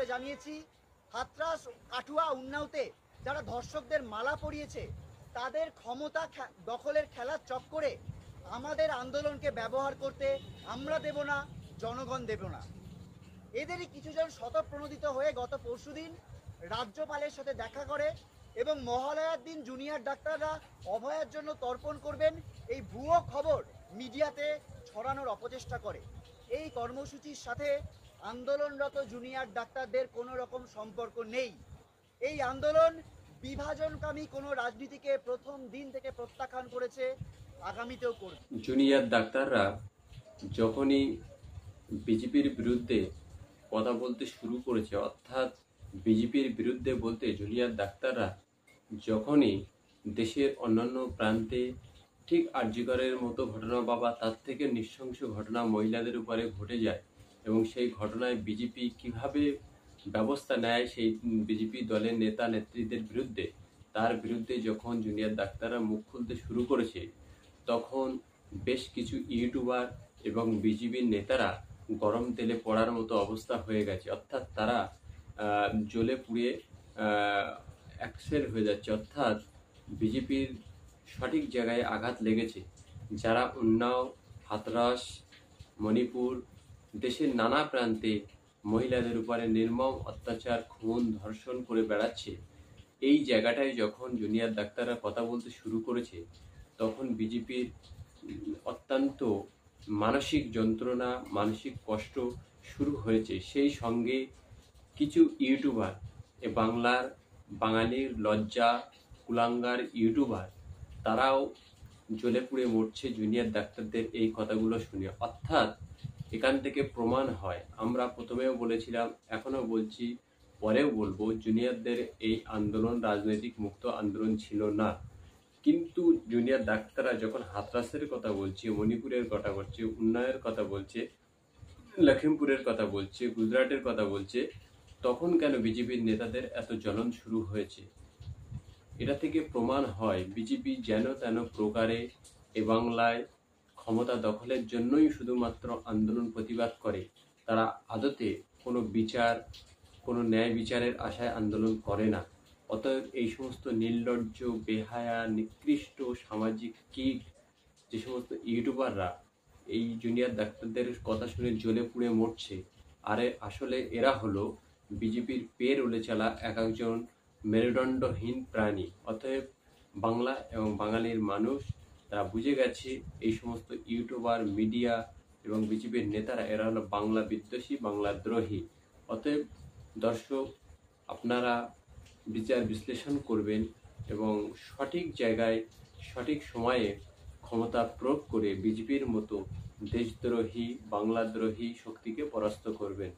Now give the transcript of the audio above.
করে জানিয়েছি, হাতরাস, কাঠুয়া, উন্নাওতে যারা ধর্ষকদের মালা পরিয়েছে তাদের ক্ষমতা দখলের খেলার চক্করে আমাদের আন্দোলনকে ব্যবহার করতে আমরা দেব না, জনগণ দেব না। এদেরই কিছুজন স্বতঃপ্রণোদিত হয়ে গত পরশুদিন রাজ্যপালের সাথে দেখা করে এবং মহালয়ার দিন জুনিয়র ডাক্তাররা অভয়ার জন্য তর্পণ করবেন এই ভুয়ো খবর মিডিয়াতে ছড়ানোর অপচেষ্টা করে। এই কর্মসূচির সাথে আন্দোলনরত জুনিয়র ডাক্তারদের কোনো রকম সম্পর্ক নেই। এই আন্দোলন বিভাজনকামী কোনো রাজনীতিকে প্রথম দিন থেকে প্রত্যাখ্যান করেছে, আগামীতেও করবে। জুনিয়র ডাক্তাররা যখনই বিজেপির বিরুদ্ধে কথা বলতে শুরু করেছে, অর্থাৎ বিজেপির বিরুদ্ধে বলতে জুনিয়র ডাক্তাররা যখনই দেশের অন্যান্য প্রান্তে ঠিক আরজিকরের মতো ঘটনা বা তার থেকে নৃশংস ঘটনা মহিলাদের উপরে ঘটে যায় এবং সেই ঘটনায় বিজেপি কিভাবে ব্যবস্থা নেয় সেই বিজেপি দলের নেতা নেত্রীদের বিরুদ্ধে, তার বিরুদ্ধে যখন জুনিয়র ডাক্তাররা মুখ খুলতে শুরু করেছে, তখন বেশ কিছু ইউটিউবার এবং বিজেপির নেতারা গরম তেলে পড়ার মতো অবস্থা হয়ে গেছে। অর্থাৎ তারা জ্বলে পুড়ে একসের হয়ে যাচ্ছে। অর্থাৎ বিজেপির সঠিক জায়গায় আঘাত লেগেছে। যারা উন্নাও, হাতরাস, মণিপুর, দেশের নানা প্রান্তে মহিলাদের উপরে নির্মম অত্যাচার, খুন, ধর্ষণ করে বেড়াচ্ছে, এই জায়গাটায় যখন জুনিয়র ডাক্তাররা কথা বলতে শুরু করেছে, তখন বিজেপির অত্যন্ত মানসিক যন্ত্রণা, মানসিক কষ্ট শুরু হয়েছে। সেই সঙ্গে কিছু ইউটিউবার, বাঙালির লজ্জা কুলাঙ্গার ইউটিউবার, তারাও জ্বলে পুড়ে মরছে জুনিয়র ডাক্তারদের এই কথাগুলো শুনে। অর্থাৎ এখান থেকে প্রমাণ হয়, আমরা প্রথমেও বলেছিলাম, এখনো বলছি, পরেও বলবো, জুনিয়রদের এই আন্দোলন রাজনৈতিক মুক্ত আন্দোলন ছিল না। কিন্তু জুনিয়র ডাক্তাররা যখন হাতরাসের কথা বলছে, মণিপুরের কথা বলছে, উন্নয়নের কথা বলছে, লখিমপুরের কথা বলছে, গুজরাটের কথা বলছে, তখন কেন বিজেপির নেতাদের এত জ্বলন শুরু হয়েছে? এটা থেকে প্রমাণ হয় বিজেপি যেন তেন প্রকারে এ বাংলায় ক্ষমতা দখলের জন্যই শুধুমাত্র আন্দোলন প্রতিবাদ করে। তারা আদতে কোনো বিচার, কোনো ন্যায় বিচারের আশায় আন্দোলন করে না। অতএব এই সমস্ত নির্লজ্জ, বেহায়া, নিকৃষ্ট সামাজিক কীট যে সমস্ত ইউটিউবাররা এই জুনিয়র ডাক্তারদের কথা শুনে জ্বলে পুড়ে মরছে, আরে আসলে এরা হলো বিজেপির পের উলে চালা এক একজন মেরুদণ্ডহীন প্রাণী। অতএব বাংলা এবং বাঙালির মানুষ তারা বুঝে গেছে এই সমস্ত ইউটিউবার, মিডিয়া এবং বিজেপির নেতারা এরা হলো বাংলা বিদ্বেষী, বাংলা দ্রোহী। অতএব দর্শক, আপনারা বিচার বিশ্লেষণ করবেন এবং সঠিক জায়গায় সঠিক সময়ে ক্ষমতা প্রয়োগ করে বিজেপির মতো দেশদ্রোহী, বাংলাদ্রোহী শক্তিকে পরাস্ত করবেন।